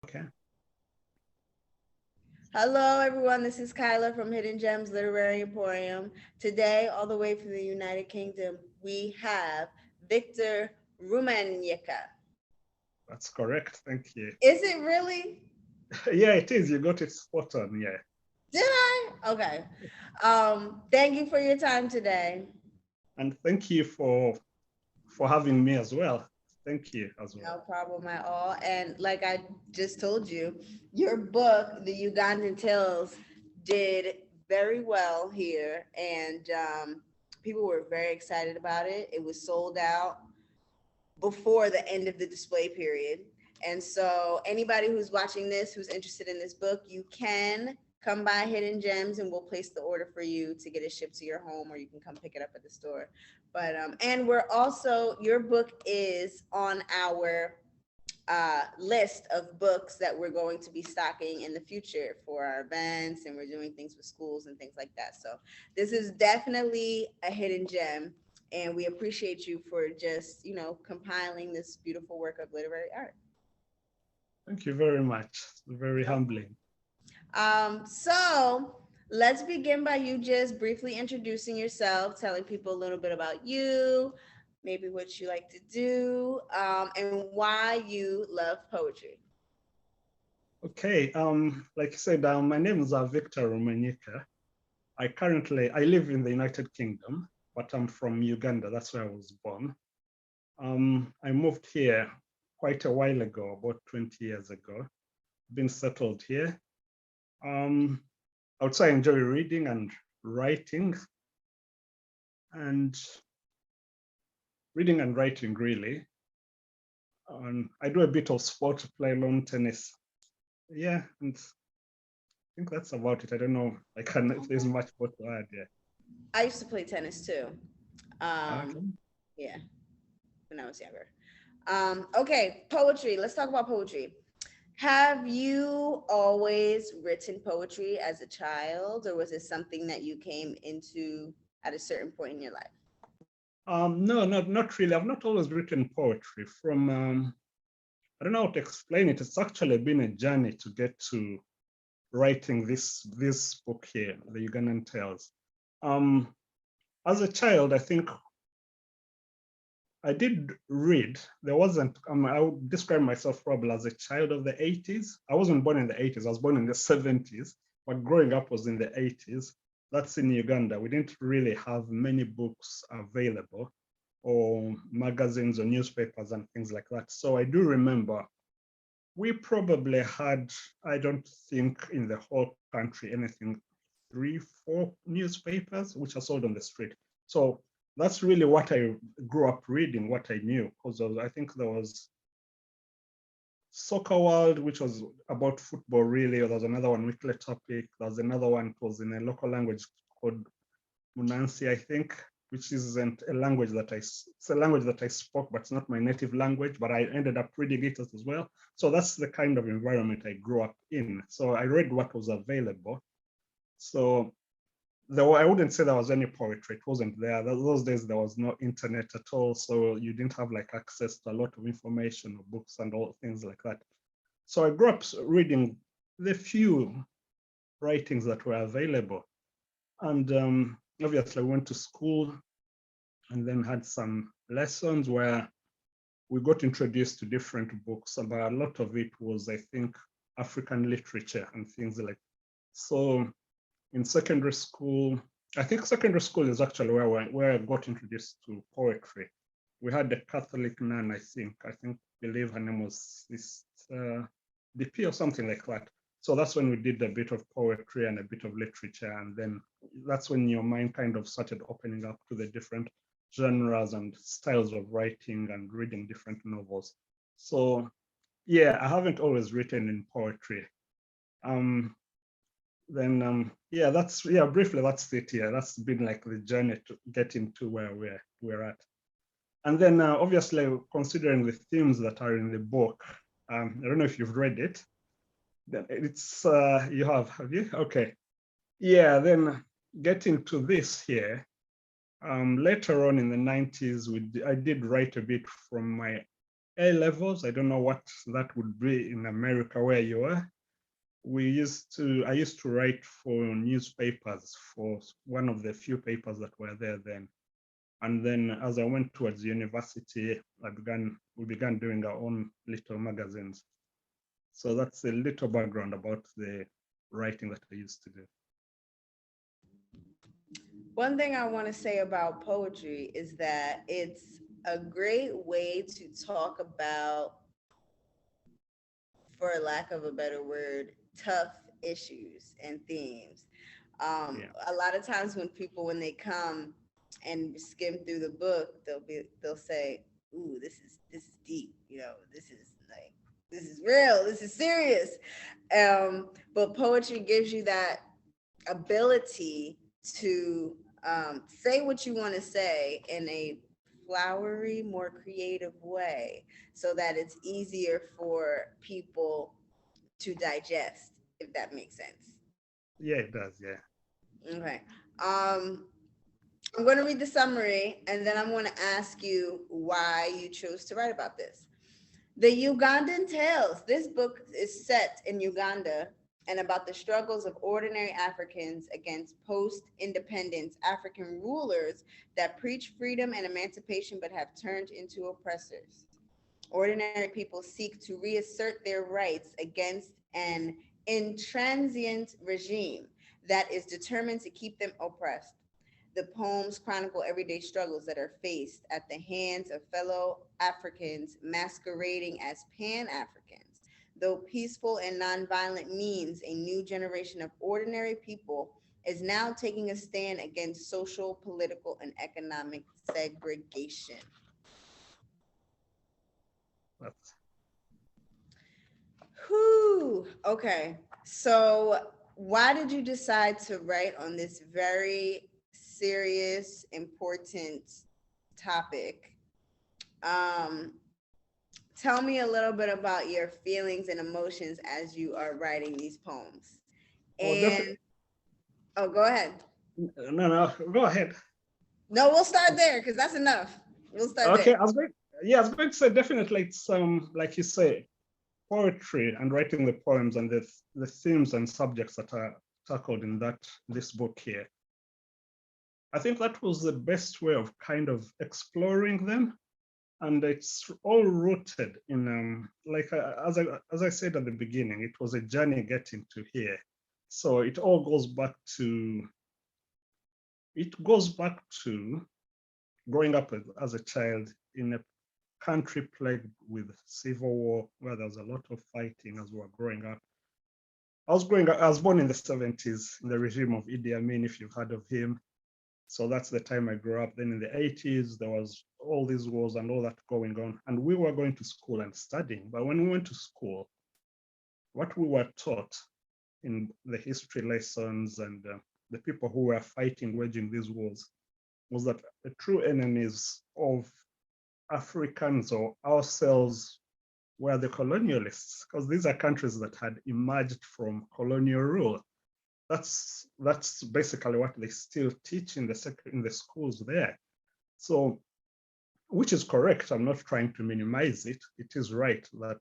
Okay. Hello, everyone. This is Kyla from Hidden Gems Literary Emporium. Today, all the way from the United Kingdom, we have Victor Rumanyika. That's correct. Thank you. Is it really? Yeah, it is. You got it spot on. Yeah. Did I? Okay. Thank you for your time today. And thank you for having me as well. Thank you as well. No problem at all. And like I just told you, your book, The Ugandan Tales, did very well here, and people were very excited about it. It was sold out before the end of the display period. And so, anybody who's watching this, who's interested in this book, you can come by Hidden Gems and we'll place the order for you to get it shipped to your home, or you can come pick it up at the store. But, and we're also, your book is on our list of books that we're going to be stocking in the future for our events, and we're doing things with schools and things like that. So this is definitely a hidden gem, and we appreciate you for just compiling this beautiful work of literary art. Thank you very much. Very No. humbling. So let's begin by you just briefly introducing yourself, telling people a little bit about you, maybe what you like to do, and why you love poetry. Okay. Like you said, my name is Victor Rumanyika. I live in the United Kingdom, but I'm from Uganda. That's where I was born. I moved here quite a while ago, about 20 years ago. Been settled here. Um, I would say I enjoy reading and writing, and reading and writing really. I do a bit of sport, play lawn tennis. Yeah, and I think that's about it. I don't know. I can if there's Okay. much more to add. Yeah. I used to play tennis too. Um, Okay. yeah, when I was younger. Okay, poetry. Let's talk about poetry. Have you always written poetry as a child, or was it something that you came into at a certain point in your life? No, not really. I've not always written poetry. I don't know how to explain it. It's actually been a journey to get to writing this book here, the Ugandan Tales. Um, as a child, I think I did read. There wasn't, I would describe myself probably as a child of the 80s. I wasn't born in the 80s, I was born in the 70s, but growing up was in the 80s. That's in Uganda. We didn't really have many books available, or magazines or newspapers and things like that. So I do remember we probably had, I don't think in the whole country, anything, 3, 4 newspapers which are sold on the street. So that's really what I grew up reading, what I knew, because I think there was Soccer World, which was about football, really. There was another one, Weekly Topic. There was another one, it was in a local language called Munansi, I think, which isn't a language that it's a language that I spoke, but it's not my native language, but I ended up reading it as well. So that's the kind of environment I grew up in. So I read what was available. So I wouldn't say there was any poetry. It wasn't there. Those days there was no internet at all. So you didn't have like access to a lot of information or books and all things like that. So I grew up reading the few writings that were available. And obviously I went to school and then had some lessons where we got introduced to different books, but a lot of it was, I think, African literature and things like. So in secondary school, I think secondary school is actually where I got introduced to poetry. We had a Catholic nun, I believe her name was DP or something like that. So that's when we did a bit of poetry and a bit of literature, and then that's when your mind kind of started opening up to the different genres and styles of writing and reading different novels. So yeah, I haven't always written in poetry. Um, then yeah, briefly that's it. Yeah, that's been like the journey to get into where we're at. And then obviously considering the themes that are in the book, I don't know if you've read it. Then it's you have you? Okay. Yeah, then getting to this here. Later on in the 90s, I did write a bit from my A levels. I don't know what that would be in America where you are. I used to write for newspapers, for one of the few papers that were there then. And then as I went towards university, we began doing our own little magazines. So that's a little background about the writing that I used to do. One thing I want to say about poetry is that it's a great way to talk about, for lack of a better word, tough issues and themes. A lot of times when they come and skim through the book, they'll say, "Ooh, this is deep. You know, this is real. This is serious." But poetry gives you that ability to say what you want to say in a flowery, more creative way, so that it's easier for people to digest, if that makes sense. Yeah, it does. Yeah. Okay. I'm going to read the summary and then I'm going to ask you why you chose to write about this. The Ugandan Tales. This book is set in Uganda and about the struggles of ordinary Africans against post-independence African rulers that preach freedom and emancipation but have turned into oppressors. Ordinary people seek to reassert their rights against an intransigent regime that is determined to keep them oppressed. The poems chronicle everyday struggles that are faced at the hands of fellow Africans masquerading as Pan Africans. Though peaceful and nonviolent means, a new generation of ordinary people is now taking a stand against social, political, and economic segregation. That's Whew. Okay. So, why did you decide to write on this very serious, important topic? Um, Tell me a little bit about your feelings and emotions as you are writing these poems. definitely. And oh, go ahead. No, go ahead. No, we'll start there because that's enough. We'll start Okay, there. I was going to say definitely it's like you say, poetry and writing the poems and the themes and subjects that are tackled in this book here. I think that was the best way of kind of exploring them, and it's all rooted in as I said at the beginning, it was a journey getting to here. So it all goes back to growing up as a child in a country plagued with civil war, where there was a lot of fighting as we were growing up. I was born in the 70s in the regime of Idi Amin, if you've heard of him. So that's the time I grew up. Then in the 80s, there was all these wars and all that going on. And we were going to school and studying. But when we went to school, what we were taught in the history lessons and the people who were fighting, waging these wars, was that the true enemies of Africans or ourselves were the colonialists, because these are countries that had emerged from colonial rule. That's basically what they still teach in the schools there. So, which is correct. I'm not trying to minimize it. It is right that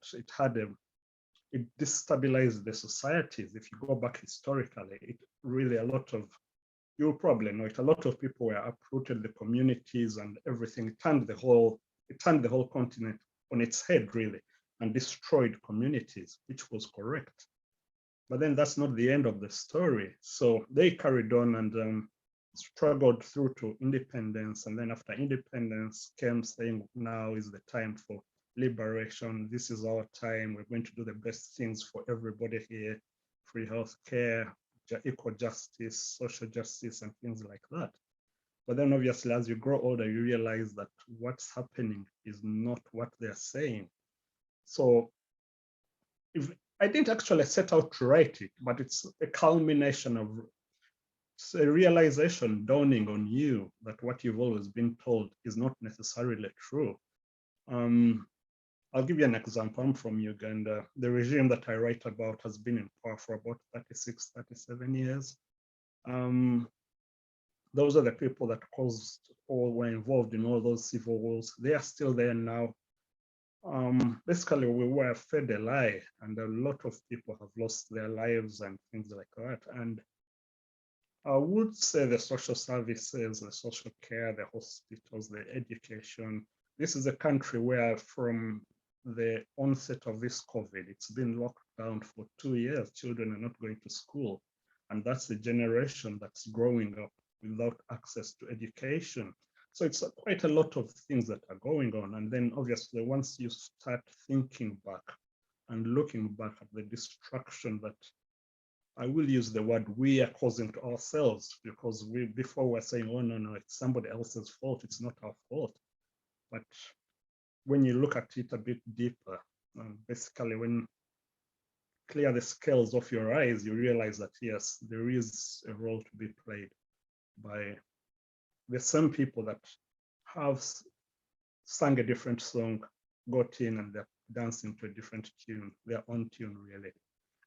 it destabilized the societies. If you go back historically, it really you'll probably know it. A lot of people were uprooted, the communities and everything. It turned the whole continent on its head, really, and destroyed communities, which was correct. But then that's not the end of the story. So they carried on and struggled through to independence. And then after independence came saying, now is the time for liberation. This is our time. We're going to do the best things for everybody here. Free healthcare, equal justice, social justice, and things like that. But then obviously, as you grow older, you realize that what's happening is not what they're saying. So if I didn't actually set out to write it, but it's a culmination of it's a realization dawning on you that what you've always been told is not necessarily true. I'll give you an example. I'm from Uganda. The regime that I write about has been in power for about 36, 37 years. Those are the people that caused or were involved in all those civil wars. They are still there now. basically we were fed a lie, and a lot of people have lost their lives and things like that. And I would say the social services, the social care, the hospitals, the education. This is a country where from the onset of this COVID, it's been locked down for 2 years. Children are not going to school. And that's the generation that's growing up without access to education. So it's quite a lot of things that are going on. And then obviously, once you start thinking back and looking back at the destruction that I will use the word we are causing to ourselves, because we before we're saying, oh no, it's somebody else's fault, it's not our fault. But when you look at it a bit deeper, basically when clear the scales off your eyes, you realize that yes, there is a role to be played by the same people that have sung a different song, got in and they're dancing to a different tune, their own tune really.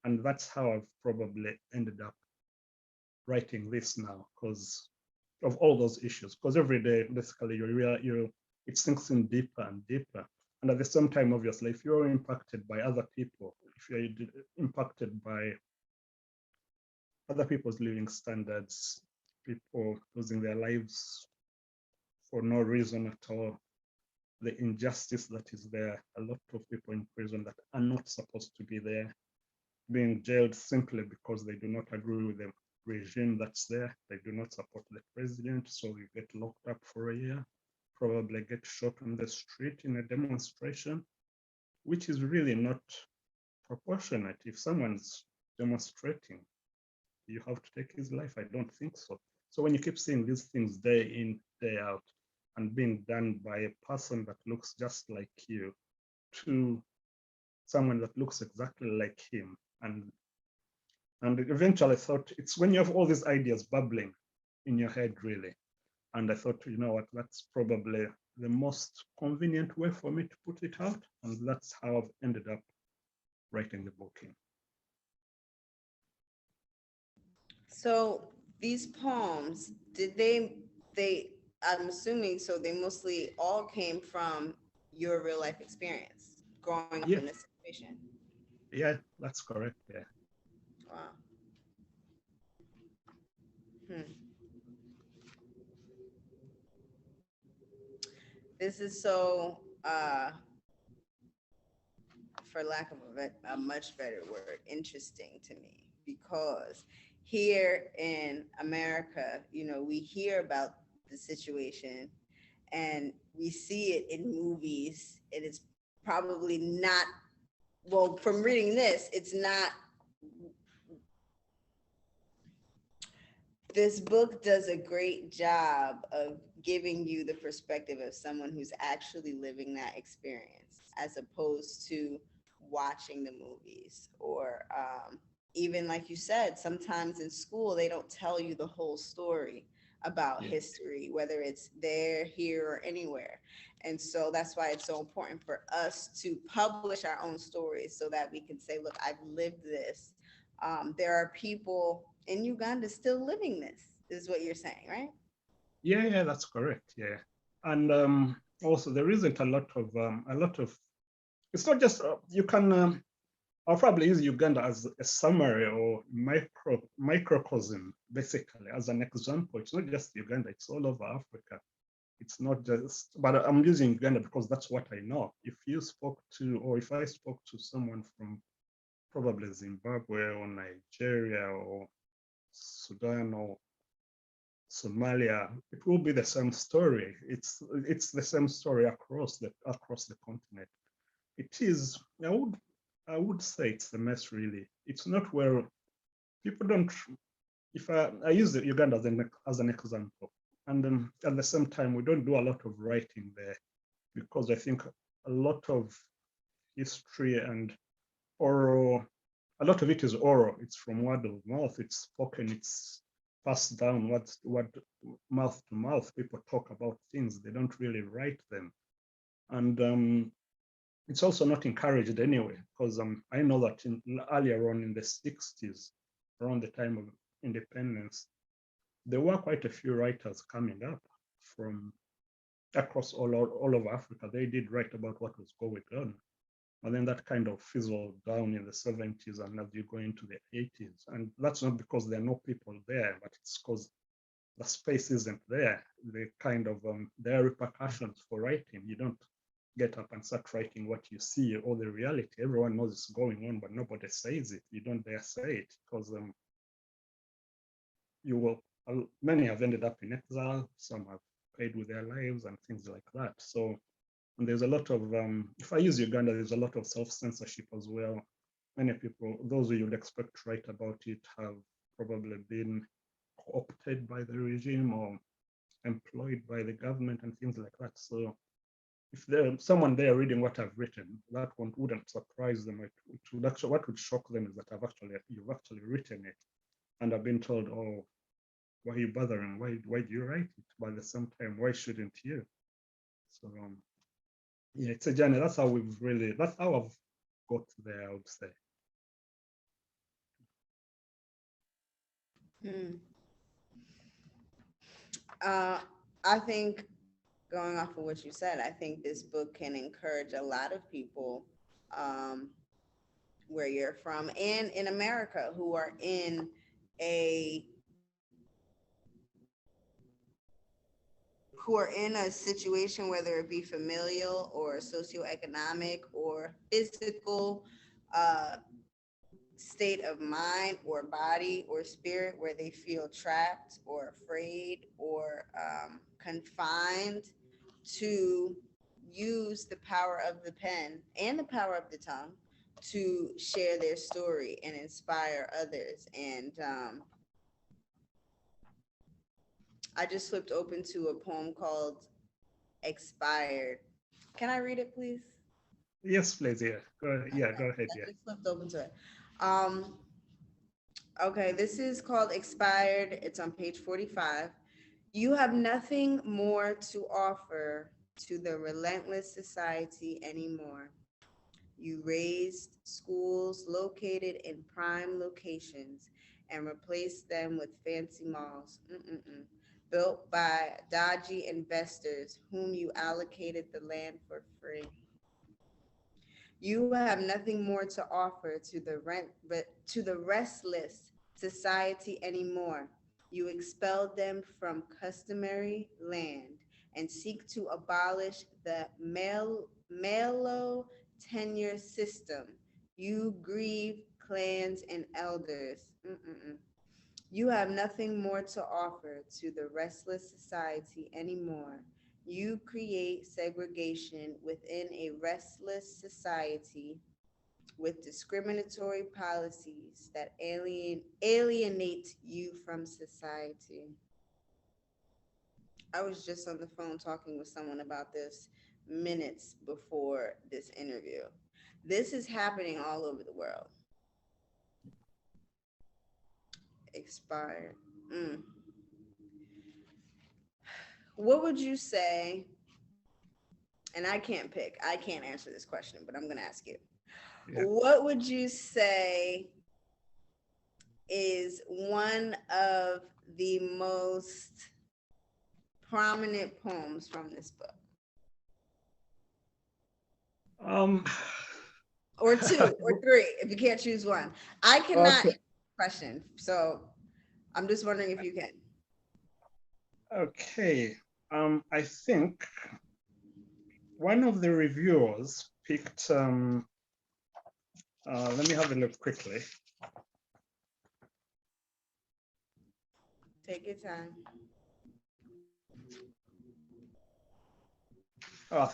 And that's how I've probably ended up writing this now, because of all those issues. Because every day, basically, it sinks in deeper and deeper. And at the same time, obviously, if you're impacted by other people, if you're impacted by other people's living standards, people losing their lives for no reason at all, the injustice that is there, a lot of people in prison that are not supposed to be there, being jailed simply because they do not agree with the regime that's there. They do not support the president, so you get locked up for a year, probably get shot on the street in a demonstration, which is really not proportionate. If someone's demonstrating, you have to take his life. I don't think so. So when you keep seeing these things day in, day out, and being done by a person that looks just like you to someone that looks exactly like him, and eventually I thought it's when you have all these ideas bubbling in your head, really. And I thought, you know what, that's probably the most convenient way for me to put it out. And that's how I've ended up writing the book in. So these poems, I'm assuming so they mostly all came from your real life experience growing up Yeah, in this situation. yeah, that's correct. Yeah. Wow. Hmm. This is so for lack of a much better word, interesting to me because here in America, we hear about the situation and we see it in movies. It is probably not, well, from reading this, it's not. This book does a great job of giving you the perspective of someone who's actually living that experience as opposed to watching the movies or even like you said, sometimes in school they don't tell you the whole story about Yeah. history, whether it's there, here, or anywhere. And so that's why it's so important for us to publish our own stories so that we can say, look, I've lived this. There are people in Uganda still living this, is what you're saying, right? Yeah, that's correct. Yeah. And also there isn't a lot of, it's not just, you can, I'll probably use Uganda as a summary or microcosm, basically, as an example. It's not just Uganda, it's all over Africa. It's not just, but I'm using Uganda because that's what I know. If you spoke to, or if I spoke to someone from probably Zimbabwe or Nigeria or Sudan or Somalia, it will be the same story. It's the same story across the continent. It is, I would say it's the mess really. It's not where people don't, if I use Uganda as an example, and at the same time, we don't do a lot of writing there because I think a lot of history and oral, a lot of it is oral. It's from word of mouth. It's spoken. It's passed down. What mouth to mouth. People talk about things. They don't really write them, and it's also not encouraged anyway. Because I know that earlier on in the 60s, around the time of independence, there were quite a few writers coming up from across all over Africa. They did write about what was going on. And then that kind of fizzled down in the 70s and as you go into the 80s. And that's not because there are no people there, but it's because the space isn't there. The kind of, there are repercussions for writing. You don't get up and start writing what you see or the reality. Everyone knows it's going on, but nobody says it. You don't dare say it because you will, many have ended up in exile, some have paid with their lives and things like that. So and there's a lot of, if I use Uganda, there's a lot of self-censorship as well. Many people, those who you'd expect to write about it, have probably been co-opted by the regime or employed by the government and things like that. So if there's someone there reading what I've written, that one wouldn't surprise them. It would actually, what would shock them is that you've actually written it and I've been told, oh, why are you bothering? Why do you write it? But at the same time, why shouldn't you? So yeah, it's a journey. That's how I've got there, I would say. I think going off of what you said, I think this book can encourage a lot of people um, where you're from and in America who are in a situation, whether it be familial or socioeconomic or physical uh, state of mind or body or spirit, where they feel trapped or afraid or confined, to use the power of the pen and the power of the tongue to share their story and inspire others. And I just flipped open to a poem called Expired. Can I read it, please? Yes, please. Yeah, go ahead. I Yeah. just flipped open to it. Um, okay, this is called Expired. It's on page 45. You have nothing more to offer to the relentless society anymore. You raised schools located in prime locations and replaced them with fancy malls. Built by dodgy investors whom you allocated the land for free. You have nothing more to offer to the restless society anymore. You expelled them from customary land and seek to abolish the Malo tenure system. You grieve clans and elders. You have nothing more to offer to the restless society anymore. You create segregation within a restless society with discriminatory policies that alienate you from society. I was just on the phone talking with someone about this minutes before this interview. This is happening all over the world. Expired. Mm. What would you say? And I can't pick, I can't answer this question, but I'm going to ask you. Yeah. What would you say is one of the most prominent poems from this book? Or two or three, if you can't choose one. I cannot Okay. answer the question, so I'm just wondering if you can. Okay. I think one of the reviewers picked. Let me have a look quickly. Take your time.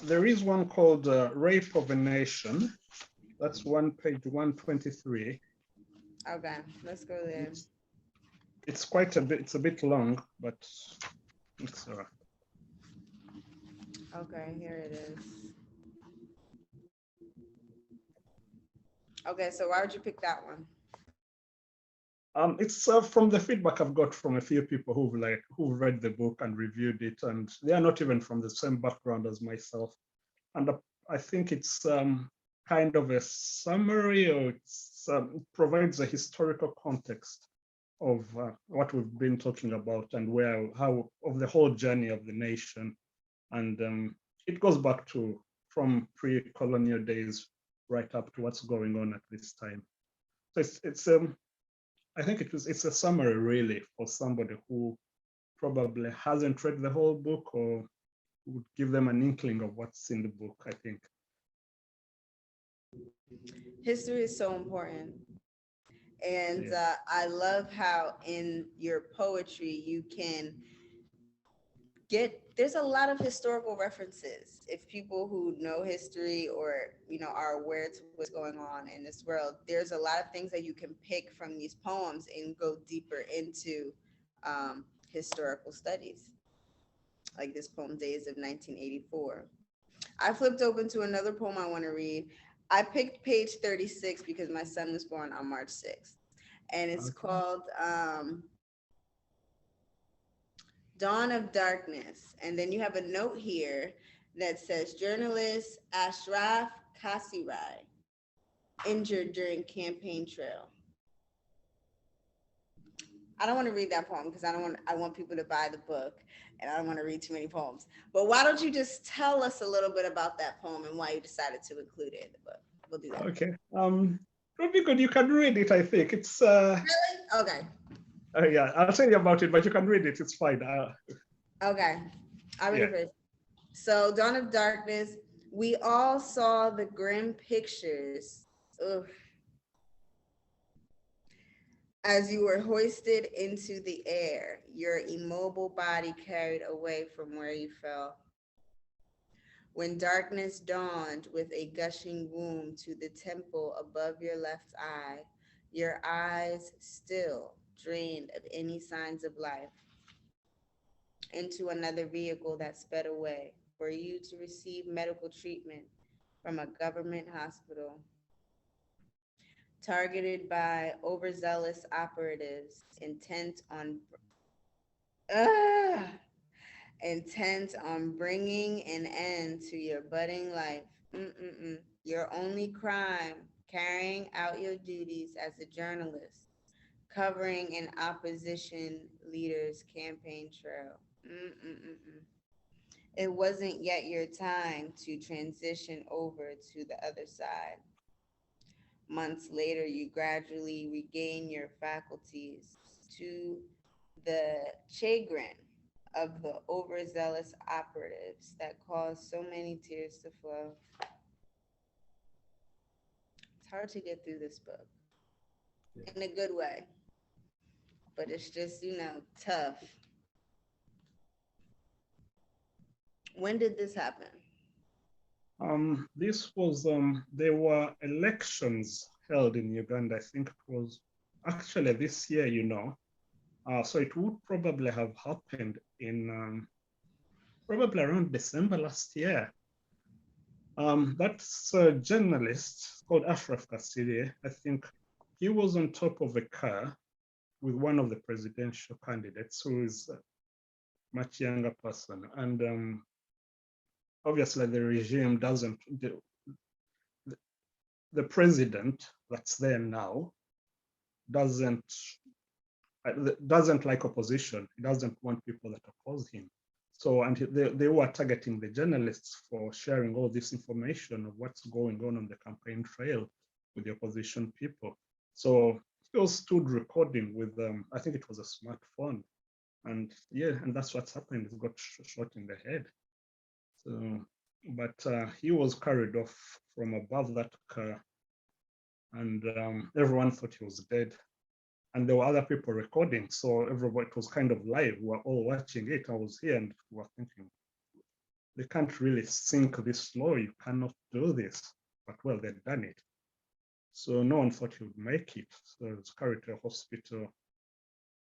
There is one called "Rape of a Nation." That's page 123. Okay, let's go there. It's quite a bit. It's a bit long, but it's Okay, here it is. Okay, so why would you pick that one? It's from the feedback I've got from a few people who've read the book and reviewed it, and they are not even from the same background as myself. And I think it's kind of a summary, or it provides a historical context of what we've been talking about and how of the whole journey of the nation And it goes back to from pre-colonial days right up to what's going on at this time. So it's I think it's a summary really for somebody who probably hasn't read the whole book or would give them an inkling of what's in the book, I think. History is so important. And Yeah. I love how in your poetry you can there's a lot of historical references. If people who know history or, are aware to what's going on in this world, there's a lot of things that you can pick from these poems and go deeper into historical studies. Like this poem, Days of 1984. I flipped open to another poem I want to read. I picked page 36 because my son was born on March 6th. And it's Okay. called Dawn of Darkness. And then you have a note here that says journalist Ashraf Kasirai injured during campaign trail. I don't want to read that poem because I want people to buy the book and I don't want to read too many poems. But why don't you just tell us a little bit about that poem and why you decided to include it in the book? We'll do that. Okay. It'll be good. You can read it, I think. It's Really? Okay. yeah, I'll tell you about it, but you can read it. It's fine. Okay. I'll read Yeah. it first. So, Dawn of Darkness, we all saw the grim pictures. Ugh. As you were hoisted into the air, your immobile body carried away from where you fell. When darkness dawned with a gushing wound to the temple above your left eye, your eyes still drained of any signs of life, into another vehicle that sped away for you to receive medical treatment from a government hospital, targeted by overzealous operatives uh, intent on bringing an end to your budding life. Your only crime, carrying out your duties as a journalist, covering an opposition leader's campaign trail. It wasn't yet your time to transition over to the other side. Months later, you gradually regain your faculties to the chagrin of the overzealous operatives that caused so many tears to flow. It's hard to get through this book in a good way, but it's just, tough. When did this happen? This was there were elections held in Uganda. I think it was actually this year, so it would probably have happened in probably around December last year. That's a journalist called Ashraf Kasiri. I think he was on top of a car with one of the presidential candidates who is a much younger person. And obviously the regime doesn't, the president that's there now doesn't like opposition. He doesn't want people that oppose him. So, and they were targeting the journalists for sharing all this information of what's going on the campaign trail with the opposition people. So he was stood recording with, I think it was a smartphone. And yeah, and that's what's happened. He got shot in the head. So, but he was carried off from above that car, and everyone thought he was dead. And there were other people recording, so everybody, it was kind of live. We were all watching it. I was here, and we were thinking, they can't really sink this low. You cannot do this. But well, they'd done it. So no one thought he would make it. So he was carried to a hospital,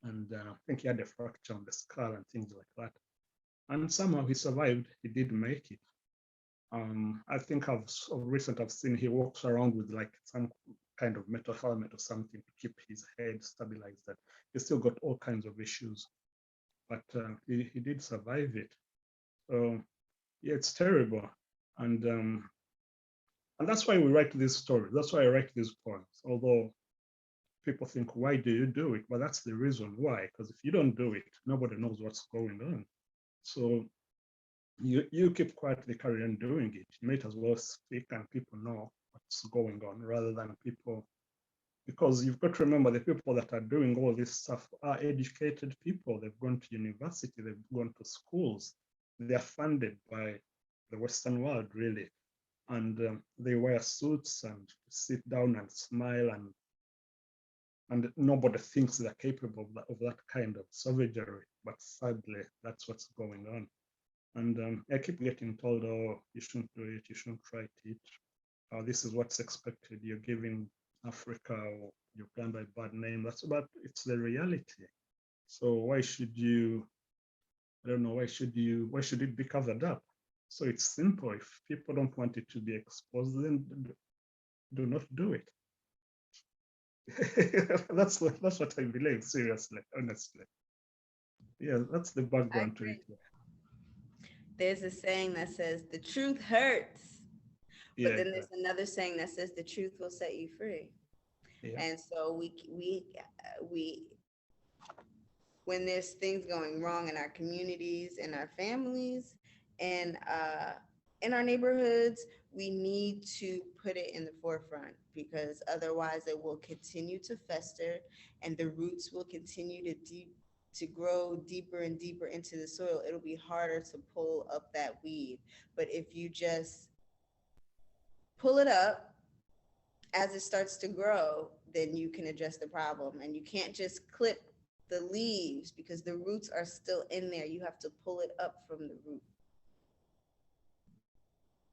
and I think he had a fracture on the skull and things like that. And somehow he survived. He did make it. I think I've seen he walks around with like some kind of metal helmet or something to keep his head stabilized. That he still got all kinds of issues, but he did survive it. So yeah, it's terrible, and that's why we write these stories. That's why I write these poems. Although people think, why do you do it? But that's the reason why. Because if you don't do it, nobody knows what's going on. So you keep quietly carry on doing it. You might as well speak and people know what's going on rather than people, because you've got to remember the people that are doing all this stuff are educated people. They've gone to university, they've gone to schools, they're funded by the Western world, really. And they wear suits and sit down and smile, and nobody thinks they're capable of that kind of savagery. But sadly, that's what's going on. And I keep getting told, oh, you shouldn't do it, you shouldn't try it. This is what's expected. You're giving Africa or Uganda a bad name. But it's the reality. So why should you, I don't know, why should it be covered up? So it's simple. If people don't want it to be exposed, then do not do it. That's what I believe, seriously, honestly. Yeah, that's the I background to it. agree. There's a saying that says the truth hurts, Yeah, but then there's exactly. another saying that says the truth will set you free. Yeah, And so we when there's things going wrong in our communities, in our families, and in our neighborhoods, we need to put it in the forefront, because otherwise it will continue to fester and the roots will continue to grow deeper and deeper into the soil. It'll be harder to pull up that weed. But if you just pull it up as it starts to grow, then you can address the problem. And you can't just clip the leaves because the roots are still in there. You have to pull it up from the root.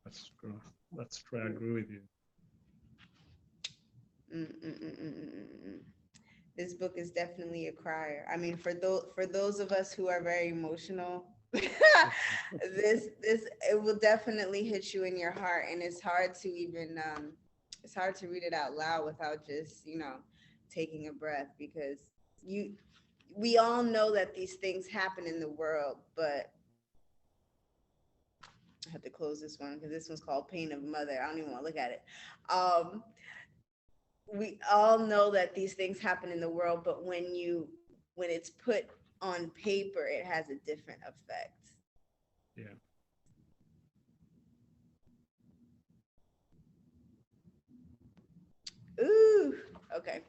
that's true. That's true. I agree with you. Mm-mm-mm-mm-mm-mm. This book is definitely a crier. I mean, for those of us who are very emotional, this it will definitely hit you in your heart, and it's hard to even it's hard to read it out loud without just taking a breath, because you we all know that these things happen in the world, but I have to close this one because this one's called Pain of Mother. I don't even want to look at it. Um, we all know that these things happen in the world, but when it's put on paper, it has a different effect. Yeah. Ooh, okay.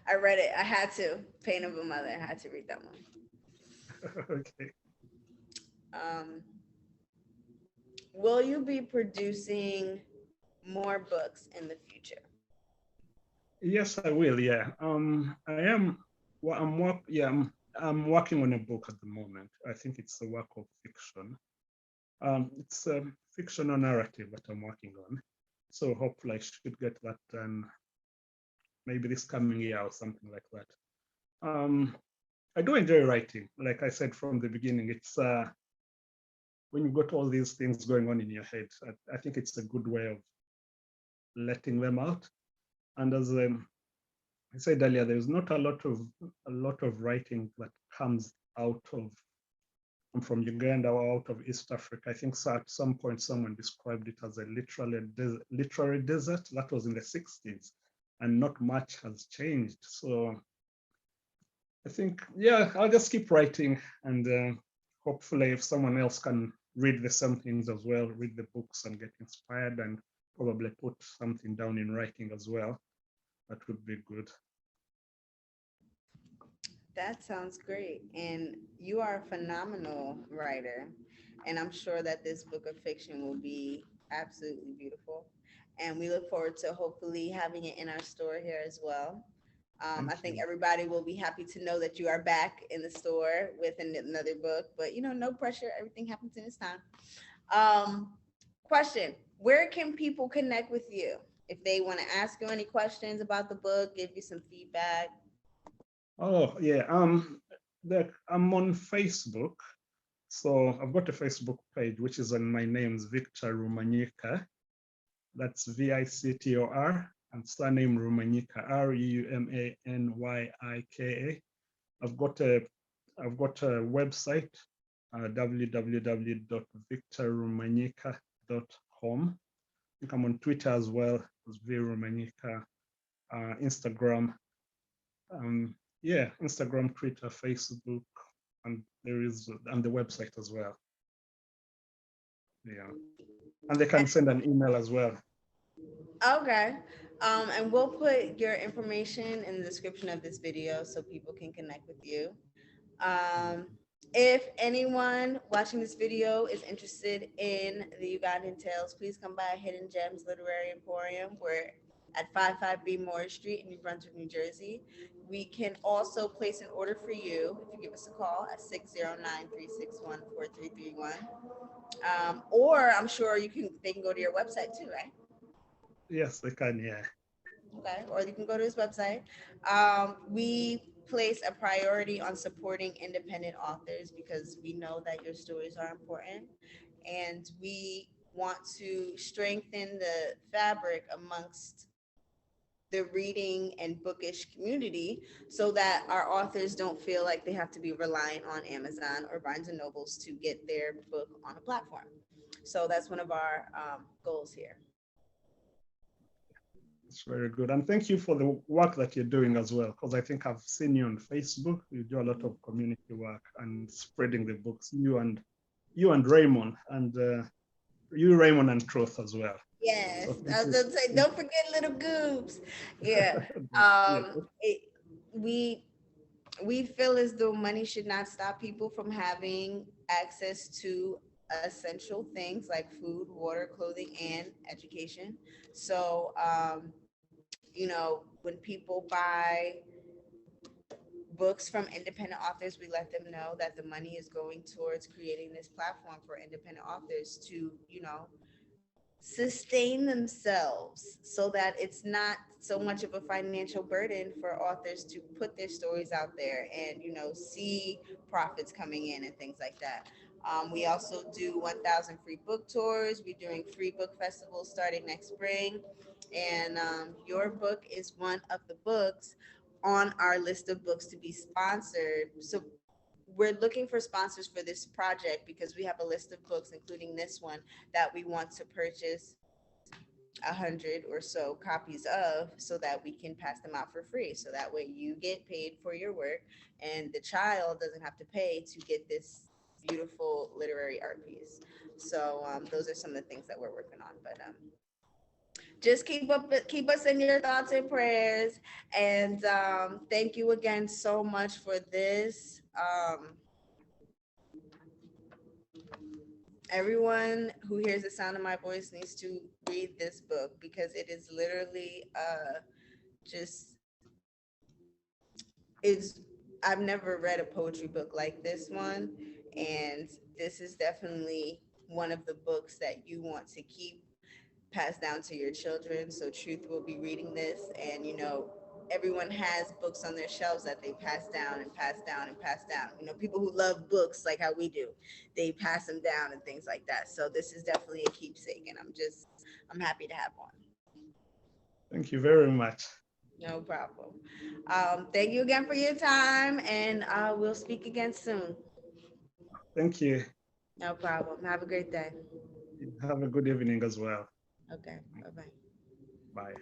I read it. I had to. Pain of a Mother. I had to read that one. Okay. Um, will you be producing more books in the future? Yes, I will. Yeah. I am. Well, I'm working on a book at the moment. I think it's a work of fiction. It's a fictional narrative that I'm working on. So hopefully I should get that done maybe this coming year or something like that. I do enjoy writing. Like I said from the beginning, it's when you've got all these things going on in your head, I think it's a good way of letting them out. And as I said earlier, there's not a lot of writing that comes out of from Uganda or out of East Africa. I think so at some point someone described it as a literary desert. That was in the 60s, and not much has changed. So I think, yeah, I'll just keep writing, and hopefully if someone else can read the same things as well, read the books and get inspired and probably put something down in writing as well, that would be good. That sounds great. And you are a phenomenal writer. And I'm sure that this book of fiction will be absolutely beautiful. And we look forward to hopefully having it in our store here as well. I Thank think you. everybody will be happy to know that you are back in the store with another book, but no pressure. Everything happens in its time. Um, Question: where can people connect with you if they want to ask you any questions about the book, give you some feedback? Oh yeah, I'm on Facebook. So I've got a Facebook page which is on my name's Victor Rumanyika. That's Victor, and surname Rumanyika, Rumanyika. I've got a I've got a website, www.victorrumanyika.com. I think I'm on Twitter as well as Rumanyika, Instagram, yeah, Instagram, Twitter, Facebook, and the website as well. Yeah. And they can send an email as well. Okay. And we'll put your information in the description of this video so people can connect with you. Um, if anyone watching this video is interested in the Ugandan Tales, please come by Hidden Gems Literary Emporium. We're at 55B Moore Street in New Brunswick, New Jersey. We can also place an order for you if you give us a call at 609-361-4331. Or I'm sure they can go to your website too, right? Yes, they can, yeah. Okay, or you can go to his website. We place a priority on supporting independent authors because we know that your stories are important, and we want to strengthen the fabric amongst the reading and bookish community so that our authors don't feel like they have to be reliant on Amazon or Barnes and Nobles to get their book on a platform. So that's one of our goals here. It's very good. And thank you for the work that you're doing as well, because I think I've seen you on Facebook. You do a lot of community work and spreading the books. You and Raymond, and Raymond and Truth as well. Yes, So I thank was you. gonna say, don't forget little goobs. Yeah, Yeah. it, we we feel as though money should not stop people from having access to essential things like food, water, clothing, and education. So, when people buy books from independent authors, we let them know that the money is going towards creating this platform for independent authors to, sustain themselves so that it's not so much of a financial burden for authors to put their stories out there and see profits coming in and things like that. We also do 1,000 free book tours. We're doing free book festivals starting next spring, and your book is one of the books on our list of books to be sponsored. So we're looking for sponsors for this project because we have a list of books, including this one, that we want to purchase 100 or so copies of so that we can pass them out for free. So that way you get paid for your work and the child doesn't have to pay to get this beautiful literary art piece. So those are some of the things that we're working on. But just keep us in your thoughts and prayers. And thank you again so much for this. Everyone who hears the sound of my voice needs to read this book because it is literally just it's I've never read a poetry book like this one, and this is definitely one of the books that you want to keep passed down to your children. So Truth will be reading this, and everyone has books on their shelves that they pass down and pass down and pass down. People who love books like how we do, they pass them down and things like that. So this is definitely a keepsake, and I'm happy to have one. Thank you very much. No problem. Thank you again for your time, and we'll speak again soon. Thank you. No problem. Have a great day. Have a good evening as well. Okay. Bye-bye. Bye.